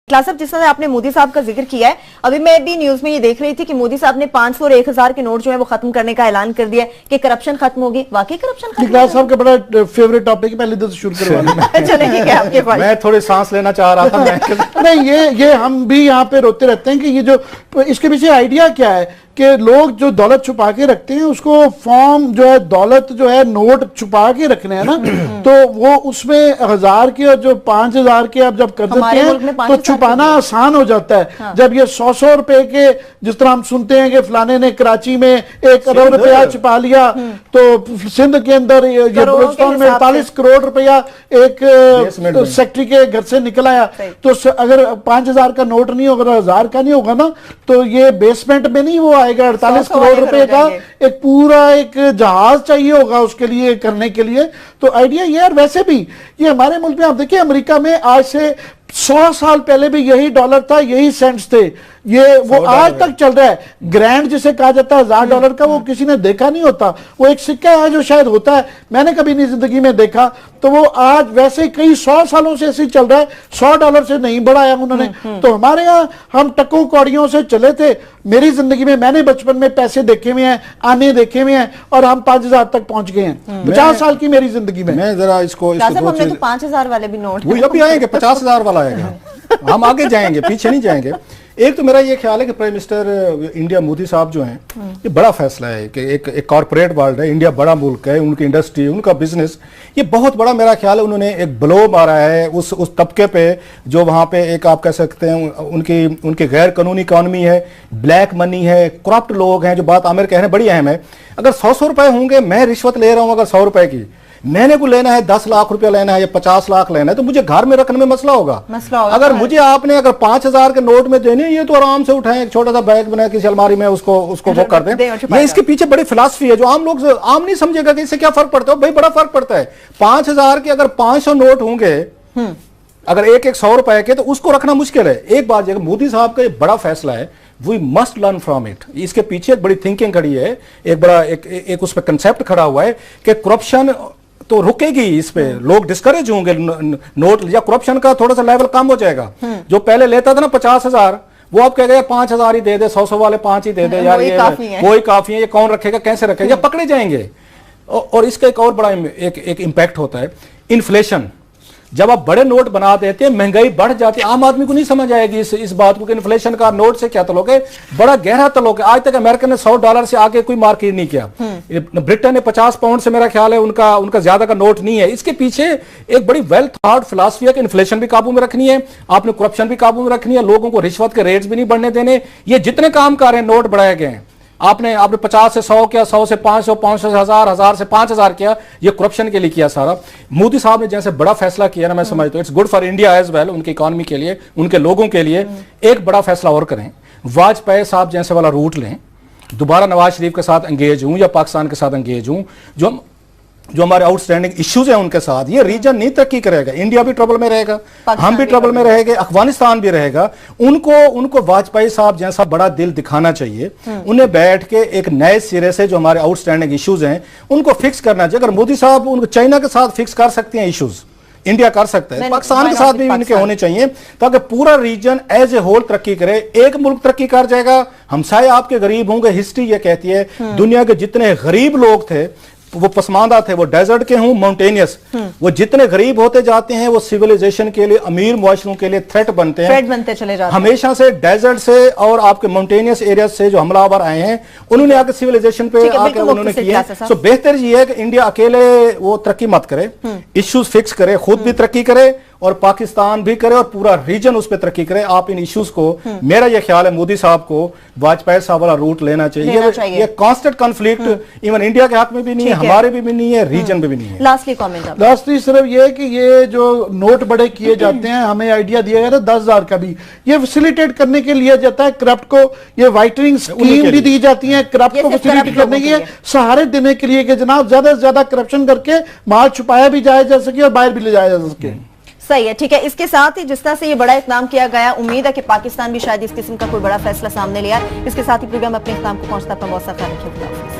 Class जिस तरह आपने मोदी साहब का जिक्र किया है, अभी मैं भी न्यूज में ये देख रही थी कि मोदी साहब ने 500 और 1000 के नोट जो है वो खत्म करने का ऐलान कर दिया कि करप्शन खत्म होगी। वाकई करप्शन खत्म? क्लास साहब का बड़ा फेवरेट टॉपिक है, पहले तो शुरू करवा आपके पास मैं थोड़ी सांस लेना चाह रहा था। नहीं, ये हम भी यहाँ पे रोते रहते हैं कि ये जो इसके पीछे आइडिया क्या है कि लोग जो दौलत छुपा के रखते हैं उसको फॉर्म जो है दौलत जो है नोट छुपा के रखने हैं ना, तो वो उसमें 1000 के और जो 5000 के आप जब कर देते हैं तो छुपाना आसान हो जाता है। हाँ। जब ये 100 रुपए के, जिस तरह हम सुनते हैं कि फलाने ने कराची में 1 करोड़ रुपया छुपा लिया, तो सिंध के अंदर ये बलूचिस्तान में 48 करोड़ रुपया एक सेक्रेटरी के घर से निकल आया। तो अगर 5000 का नोट नहीं होगा, 1000 का नहीं होगा ना, तो ये बेसमेंट में नहीं वो 48 करोड़ रुपए का एक पूरा एक जहाज चाहिए होगा उसके लिए करने के लिए। तो आइडिया ये, और वैसे भी ये हमारे मुल्क में आप देखिए, अमेरिका में आज से 100 साल पहले भी यही डॉलर था, यही सेंट्स थे, ये वो आज तक चल रहा है। ग्रैंड जिसे कहा जाता है $1000 का, वो किसी ने देखा नहीं होता। वो एक सिक्का है जो शायद होता है, मैंने कभी नहीं जिंदगी में देखा, तो वो आज वैसे कई 100 सालों से ऐसे चल रहा है। $100 से नहीं बढ़ाया उन्होंने। तो हमारे यहाँ हम टक्कों कौड़ियों से चले थे। मेरी जिंदगी में मैंने बचपन में पैसे देखे हुए हैं, आने देखे हुए हैं, और हम 5000 तक पहुंच गए हैं 50 साल की मेरी जिंदगी में। मैं जरा इसको हमने तो 5000 वाले भी नोट, वो अभी आएंगे, 50000 वाला आएगा। हम आगे जाएंगे, पीछे नहीं जाएंगे। एक तो मेरा ये ख्याल है कि प्राइम मिनिस्टर इंडिया मोदी साहब जो हैं, ये बड़ा फैसला है कि एक कॉर्पोरेट वर्ल्ड है, इंडिया बड़ा मुल्क है, उनकी इंडस्ट्री, उनका बिजनेस, ये बहुत बड़ा मेरा ख्याल है उन्होंने एक ब्लो मारा है उस तबके पे जो वहाँ पे एक आप कह सकते हैं उनकी गैर कानूनी इकॉनमी है, ब्लैक मनी है, करप्ट लोग हैं। जो बात आमिर कह रहे हैं बड़ी अहम है। अगर 100 रुपए होंगे, मैं रिश्वत ले रहा हूँ अगर 100 रुपए की, मैंने को लेना है 10 लाख रुपया लेना है या 50 लाख लेना है, तो मुझे घर में रखने में मसला होगा। अगर मुझे आपने अगर 5000 के नोट में देने, ये तो आराम से उठाएं, एक छोटा सा बैग बना किसी अलमारी में उसको वो कर दें। ये इसके पीछे बड़ी फिलॉसफी है जो आम लोग आम नहीं समझेगा कि इससे क्या फर्क पड़ता है। भाई बड़ा फर्क पड़ता है। 5000 के अगर 500 नोट होंगे, अगर एक 100 रुपए के, तो उसको रखना मुश्किल है। एक बात मोदी साहब का ये बड़ा फैसला है, we must learn from it. इसके पीछे एक बड़ी थिंकिंग खड़ी है, एक बड़ा एक उस पर कंसेप्ट खड़ा हुआ है कि करप्शन तो रुकेगी, इस पे लोग डिस्करेज होंगे, नोट या करप्शन का थोड़ा सा लेवल कम हो जाएगा। जो पहले लेता था ना 50,000, वो आप कहेगा 5000 ही दे दे, 100 वाले 5 ही दे दे यार, ये वही काफी है, ये कौन रखेगा, कैसे रखेगा, या पकड़े जाएंगे। और इसका एक और बड़ा एक इम्पैक्ट होता है इन्फ्लेशन। जब आप बड़े नोट बना देते हैं, महंगाई बढ़ जाती है, आम आदमी को नहीं समझ आएगी इस बात को कि इन्फ्लेशन का नोट से क्या तल्लुक है। बड़ा गहरा तल्लुक है। आज तक अमेरिका ने $100 से आगे कोई मार्केट नहीं किया। ब्रिटेन ने 50 पाउंड से, मेरा ख्याल है उनका ज्यादा का नोट नहीं है। इसके पीछे एक बड़ी वेल थॉट फिलॉसफी है कि इन्फ्लेशन भी काबू में रखनी है, आपने करप्शन भी काबू में रखनी है, लोगों को रिश्वत के रेट्स भी नहीं बढ़ने देने। ये जितने काम कर रहे हैं, नोट बढ़ाए गए हैं, आपने 50 से 100 किया, 100 से 500, 500 से 1000, 1000 से 5000 किया, ये करप्शन के लिए किया सारा। मोदी साहब ने जैसे बड़ा फैसला किया ना, मैं समझता हूं it's good for India as well, उनकी इकॉनमी के लिए, उनके लोगों के लिए। एक बड़ा फैसला और करें, वाजपेयी साहब जैसे वाला रूट लें, दोबारा नवाज शरीफ के साथ एंगेज हूं या पाकिस्तान के साथ एंगेज हूं, जो हमारे आउटस्टैंडिंग इश्यूज हैं उनके साथ, ये रीजन नहीं तरक्की करेगा। इंडिया भी ट्रबल में रहेगा, हम भी ट्रबल में रहेंगे, अफगानिस्तान भी रहेगा। उनको वाजपेयी साहब जैसा बड़ा दिल दिखाना चाहिए। उन्हें बैठ के एक नए सिरे से जो हमारे आउटस्टैंडिंग इश्यूज हैं उनको फिक्स करना चाहिए। अगर मोदी साहब उनको चाइना के साथ फिक्स कर सकते हैं इश्यूज, इंडिया कर सकता है, पाकिस्तान के साथ भी इनके होने चाहिए, ताकि पूरा रीजन एज ए होल तरक्की करे। एक मुल्क तरक्की कर जाएगा, हमसाए आपके गरीब होंगे। हिस्ट्री ये कहती है दुनिया के जितने गरीब लोग थे वो पसमानदा थे, वो डेजर्ट के हों, माउंटेनियस, वो जितने गरीब होते जाते हैं वो सिविलाइजेशन के लिए, अमीर मुआशरों के लिए थ्रेट बनते हैं। हमेशा से डेजर्ट से और आपके माउंटेनियस एरिया से जो हमलावर आए हैं, उन्होंने आके सिविलाइजेशन पे आके उन्होंने किया। सो बेहतर ये है कि इंडिया अकेले वो तरक्की मत करे, इश्यूज फिक्स करे, खुद भी तरक्की करे और पाकिस्तान भी करे और पूरा रीजन उस पर तरक्की करे। आप इन इश्यूज को, मेरा ये ख्याल है मोदी साहब को वाजपेयी साहब वाला रूट लेना चाहिए। ये कांस्टेंट कॉन्फ्लिक्ट इवन इंडिया के हक में भी नहीं है, हमारे भी नहीं है, रीजन में भी नहीं है। लास्टली सिर्फ ये है कि ये जो नोट बड़े किए जाते हैं, हमें आइडिया दिया गया था 10,000 का भी, ये फैसिलिटेट करने के लिए जाता है करप्ट को। ये वाइटनिंग स्कीम भी दी जाती है करप्ट को फैसिलिटेट करने की, सहारे देने के लिए कि जनाब ज्यादा से ज्यादा करप्शन करके माल छुपाया भी जाया जा सके और बाहर भी ले जाया जा सके। सही है, ठीक है। इसके साथ ही जिस तरह से ये बड़ा इकदाम किया गया, उम्मीद है कि पाकिस्तान भी शायद इस किस्म का कोई बड़ा फैसला सामने लिया। इसके साथ ही प्रोग्राम अपने इख्तिताम को पहुंचता, अपना बहुत सा ख्याल रखिए।